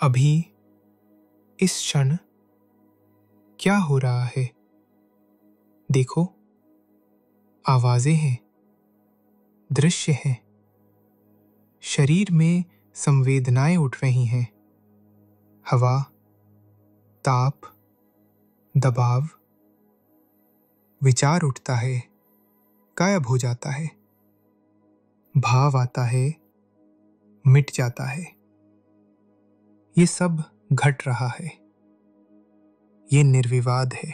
अभी इस क्षण क्या हो रहा है? देखो, आवाजें हैं, दृश्य हैं, शरीर में संवेदनाएं उठ रही हैं। हवा, ताप, दबाव, विचार उठता है, गायब हो जाता है, भाव आता है, मिट जाता है। ये सब घट रहा है। ये निर्विवाद है।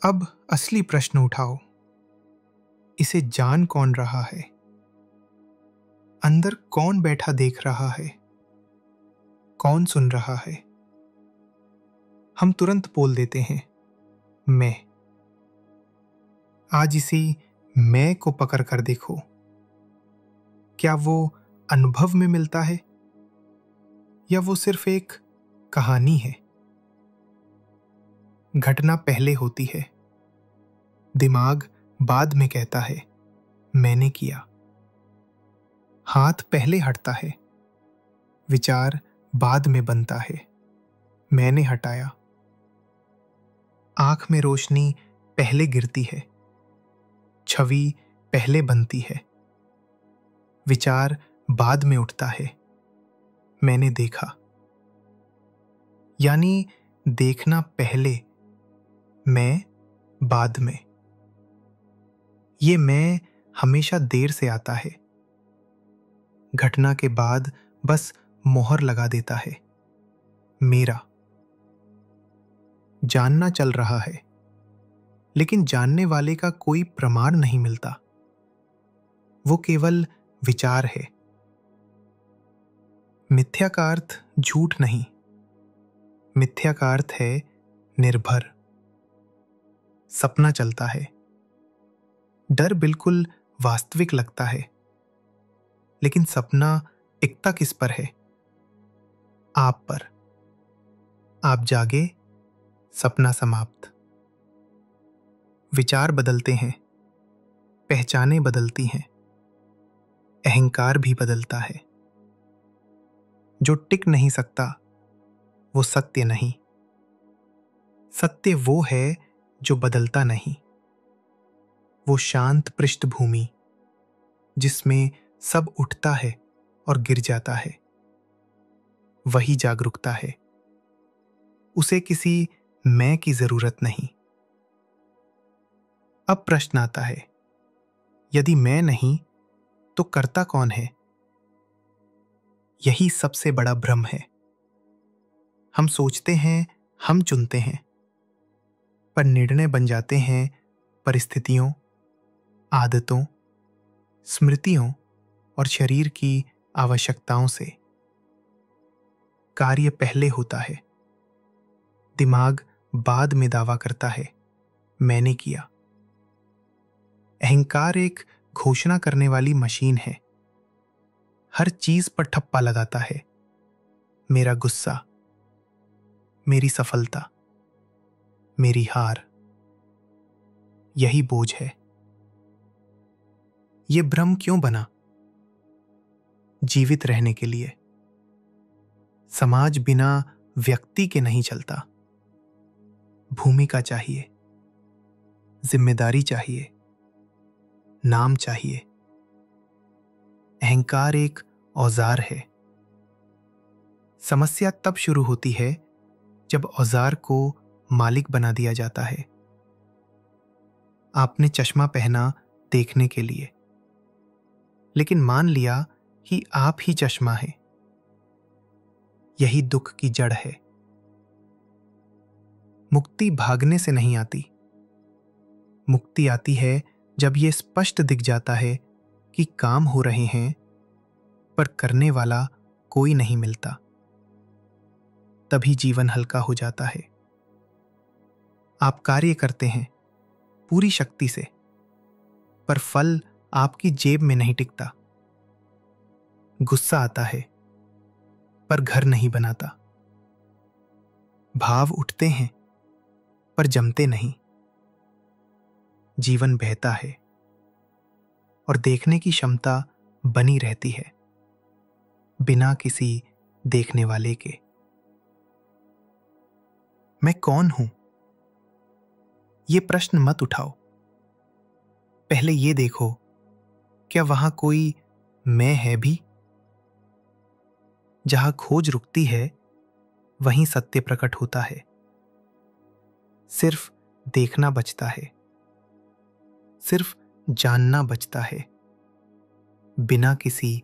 अब असली प्रश्न उठाओ। इसे जान कौन रहा है? अंदर कौन बैठा देख रहा है? कौन सुन रहा है? हम तुरंत बोल देते हैं, मैं। आज इसी मैं को पकड़ कर देखो। क्या वो अनुभव में मिलता है या वो सिर्फ एक कहानी है? घटना पहले होती है, दिमाग बाद में कहता है, मैंने किया। हाथ पहले हटता है, विचार बाद में बनता है, मैंने हटाया। आंख में रोशनी पहले गिरती है, छवि पहले बनती है, विचार बाद में उठता है, मैंने देखा। यानी देखना पहले, मैं बाद में। ये मैं हमेशा देर से आता है, घटना के बाद बस मोहर लगा देता है, मेरा। जानना चल रहा है, लेकिन जानने वाले का कोई प्रमाण नहीं मिलता। वो केवल विचार है। मिथ्या का अर्थ झूठ नहीं, मिथ्या का अर्थ है निर्भर। सपना चलता है, डर बिल्कुल वास्तविक लगता है, लेकिन सपना टिकता किस पर है? आप पर। आप जागे, सपना समाप्त। विचार बदलते हैं, पहचानें बदलती हैं, अहंकार भी बदलता है। जो टिक नहीं सकता वो सत्य नहीं। सत्य वो है जो बदलता नहीं। वो शांत पृष्ठभूमि जिसमें सब उठता है और गिर जाता है, वही जागरूकता है। उसे किसी मैं की जरूरत नहीं। अब प्रश्न आता है, यदि मैं नहीं तो करता कौन है? यही सबसे बड़ा भ्रम है। हम सोचते हैं हम चुनते हैं, पर निर्णय बन जाते हैं परिस्थितियों, आदतों, स्मृतियों और शरीर की आवश्यकताओं से। कार्य पहले होता है, दिमाग बाद में दावा करता है, मैंने किया। अहंकार एक घोषणा करने वाली मशीन है। हर चीज पर ठप्पा लगाता है, मेरा गुस्सा, मेरी सफलता, मेरी हार। यही बोझ है। ये भ्रम क्यों बना? जीवित रहने के लिए। समाज बिना व्यक्ति के नहीं चलता। भूमिका चाहिए, जिम्मेदारी चाहिए, नाम चाहिए। अहंकार एक औजार है। समस्या तब शुरू होती है जब औजार को मालिक बना दिया जाता है। आपने चश्मा पहना देखने के लिए, लेकिन मान लिया कि आप ही चश्मा है। यही दुख की जड़ है। मुक्ति भागने से नहीं आती। मुक्ति आती है जब यह स्पष्ट दिख जाता है कि काम हो रहे हैं, पर करने वाला कोई नहीं मिलता। तभी जीवन हल्का हो जाता है। आप कार्य करते हैं पूरी शक्ति से, पर फल आपकी जेब में नहीं टिकता। गुस्सा आता है, पर घर नहीं बनाता। भाव उठते हैं, पर जमते नहीं। जीवन बहता है और देखने की क्षमता बनी रहती है, बिना किसी देखने वाले के। मैं कौन हूं? ये प्रश्न मत उठाओ। पहले ये देखो, क्या वहां कोई मैं है भी? जहां खोज रुकती है, वहीं सत्य प्रकट होता है। सिर्फ देखना बचता है, सिर्फ जानना बचता है, बिना किसी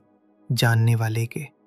जानने वाले के।